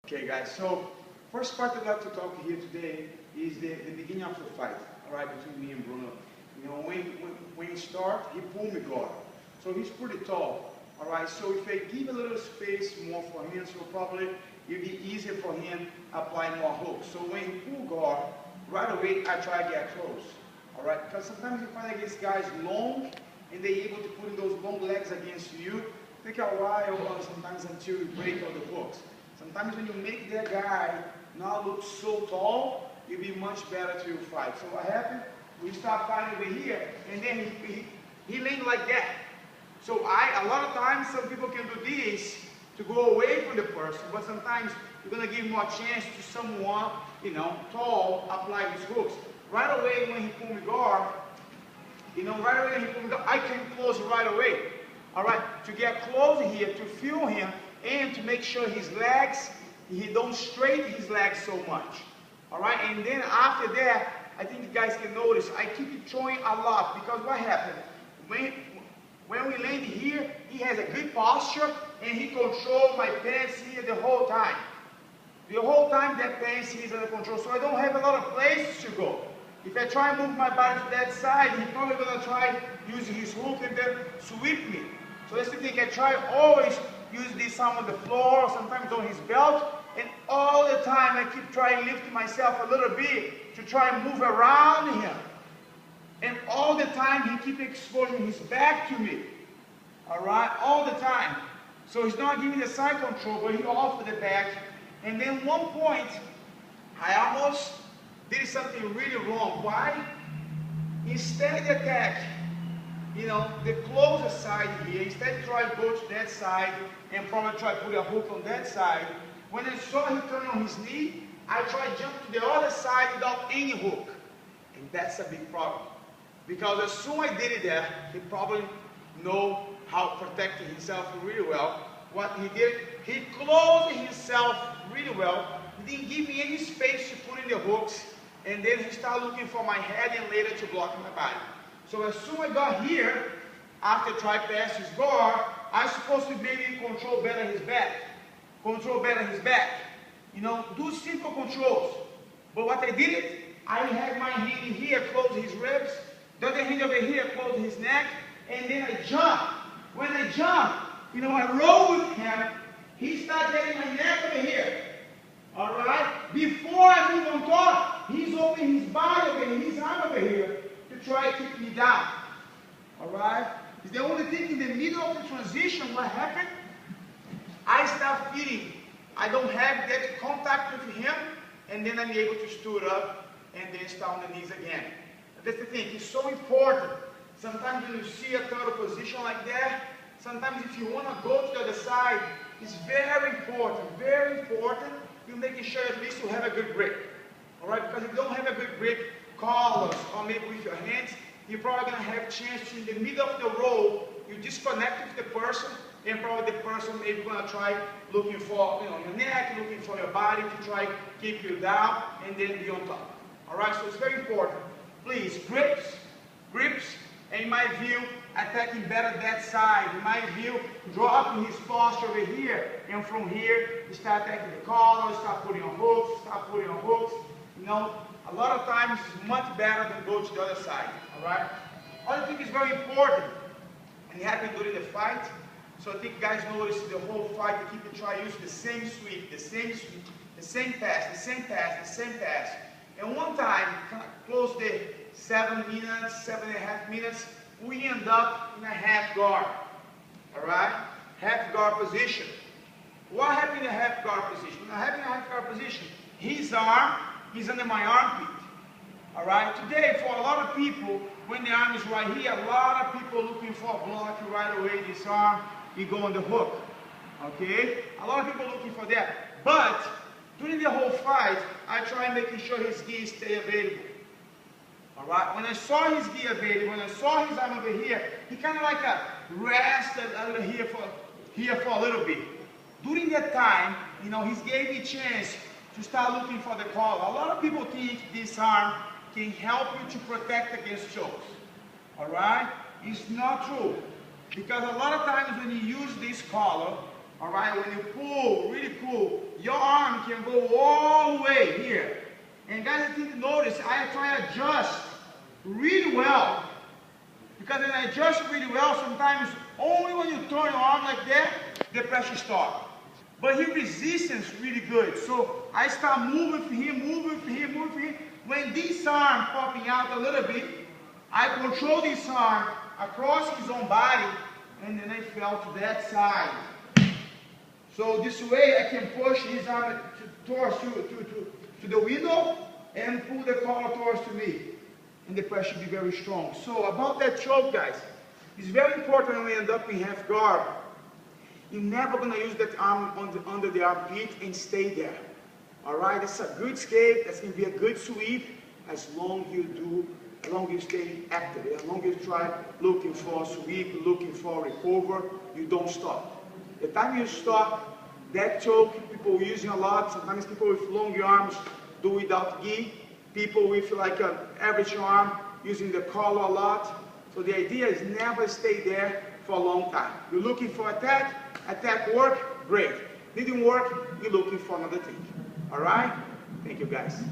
Okay guys, so first part I'd like to talk here today is the beginning of the fight, alright, between me and Bruno. You know, when he start, he pulled me guard. So he's pretty tall, alright, so if I give a little space more for him, so probably it'll be easier for him applying more hooks. So when he pull guard, right away I try to get close, alright, because sometimes you find against guys long and they're able to put in those long legs against you. Take a while or sometimes until you break all the hooks. Sometimes when you make that guy not look so tall, it'll be much better to fight. So what happened? We start fighting over here, and then he leaned like that. So a lot of times some people can do this to go away from the person, but sometimes you're gonna give more chance to someone, you know, tall, apply his hooks. Right away when he pull me guard, I can close right away. Alright, to get close here, to feel him, and to make sure his legs, he don't straighten his legs so much. Alright, and then after that, I think you guys can notice, I keep throwing a lot, because what happened? When we land here, he has a good posture, and he controls my pants here the whole time. The whole time that pants here is under control, so I don't have a lot of places to go. If I try and move my body to that side, he's probably going to try using his hook and then sweep me. So that's the thing, I try always use this arm on the floor, sometimes on his belt, and all the time I keep trying lifting myself a little bit to try and move around him. And all the time he keep exposing his back to me. Alright, all the time. So he's not giving the side control, but he offered the back. And then one point, I almost did something really wrong. Why? Instead of the attack, you know, the closer side here, instead of trying to go to that side and probably try to put a hook on that side, when I saw him turn on his knee, I tried to jump to the other side without any hook. And that's a big problem. Because as soon as I did it there, he probably know how to protect himself really well. What he did, he closed himself really well. He didn't give me any space to put in the hooks. And then he started looking for my head and later to block my body. So as soon as I got here, after try past his guard, I was supposed to maybe control better his back. Control better his back. You know, do simple controls. But what I did, I had my hand in here, close his ribs. The other hand over here, close his neck. And then I jump. When I jump, you know, I roll with him. He starts getting my neck over here. Alright? Before I move on top, he's opening his body over here, his arm over here, to try to keep me down. Alright? It's the only thing in the middle of the transition, what happened? I start feeling I don't have that contact with him, and then I'm able to stood up and then start on the knees again. That's the thing, it's so important. Sometimes when you see a turtle position like that, sometimes if you want to go to the other side, it's very important, you're making sure at least you have a good grip. Alright, because if you don't have a good grip, collars, or maybe with your hands, you're probably going to have a chance to, in the middle of the roll, you disconnect with the person, and probably the person maybe going to try looking for, you know, your neck, looking for your body to try keep you down, and then be on top. Alright, so it's very important. Please, grips, and in my view, attacking better that side. In my view, dropping his posture over here, and from here, you start attacking the collar, start putting on hooks, You know, a lot of times it's much better than go to the other side, alright? Other thing is very important, and it happened during the fight, so I think guys notice the whole fight, they keep trying to use the same sweep, the same pass. And one time, close to 7 minutes, 7.5 minutes, we end up in a half guard, alright? Half guard position. What happened in a half guard position? When I have in a half guard position, his arm is under my armpit. Alright? Today, for a lot of people, when the arm is right here, a lot of people looking for a block right away, this arm, you go on the hook. Okay? A lot of people looking for that. But, during the whole fight, I try making sure his gi stay available. Alright? When I saw his gi available, when I saw his arm over here, he kind of like rested over here for a little bit. During that time, you know, he gave me a chance to start looking for the collar. A lot of people think this arm can help you to protect against chokes. Alright? It's not true. Because a lot of times when you use this collar, All right, when you pull, really pull, your arm can go all the way here. And guys, I think you notice, I try to adjust really well. Because when I adjust really well, sometimes only when you turn your arm like that, the pressure starts. But his resistance really good. So I start moving for him, moving for him, moving for him. When this arm popping out a little bit, I control this arm across his own body, and then I fell to that side. So this way I can push his arm towards to the window and pull the collar towards to me. And the pressure be very strong. So about that choke, guys, it's very important when we end up in half guard. You're never going to use that arm under the armpit and stay there. All right, that's a good escape. That's going to be a good sweep as long as you stay active. As long as you try looking for a sweep, looking for a recover, you don't stop. The time you stop, that choke, people using a lot. Sometimes people with long arms do without gi. People with like an average arm using the collar a lot. So the idea is never stay there for a long time. You're looking for attack work, great. Didn't work, you're looking for another thing. All right? Thank you, guys.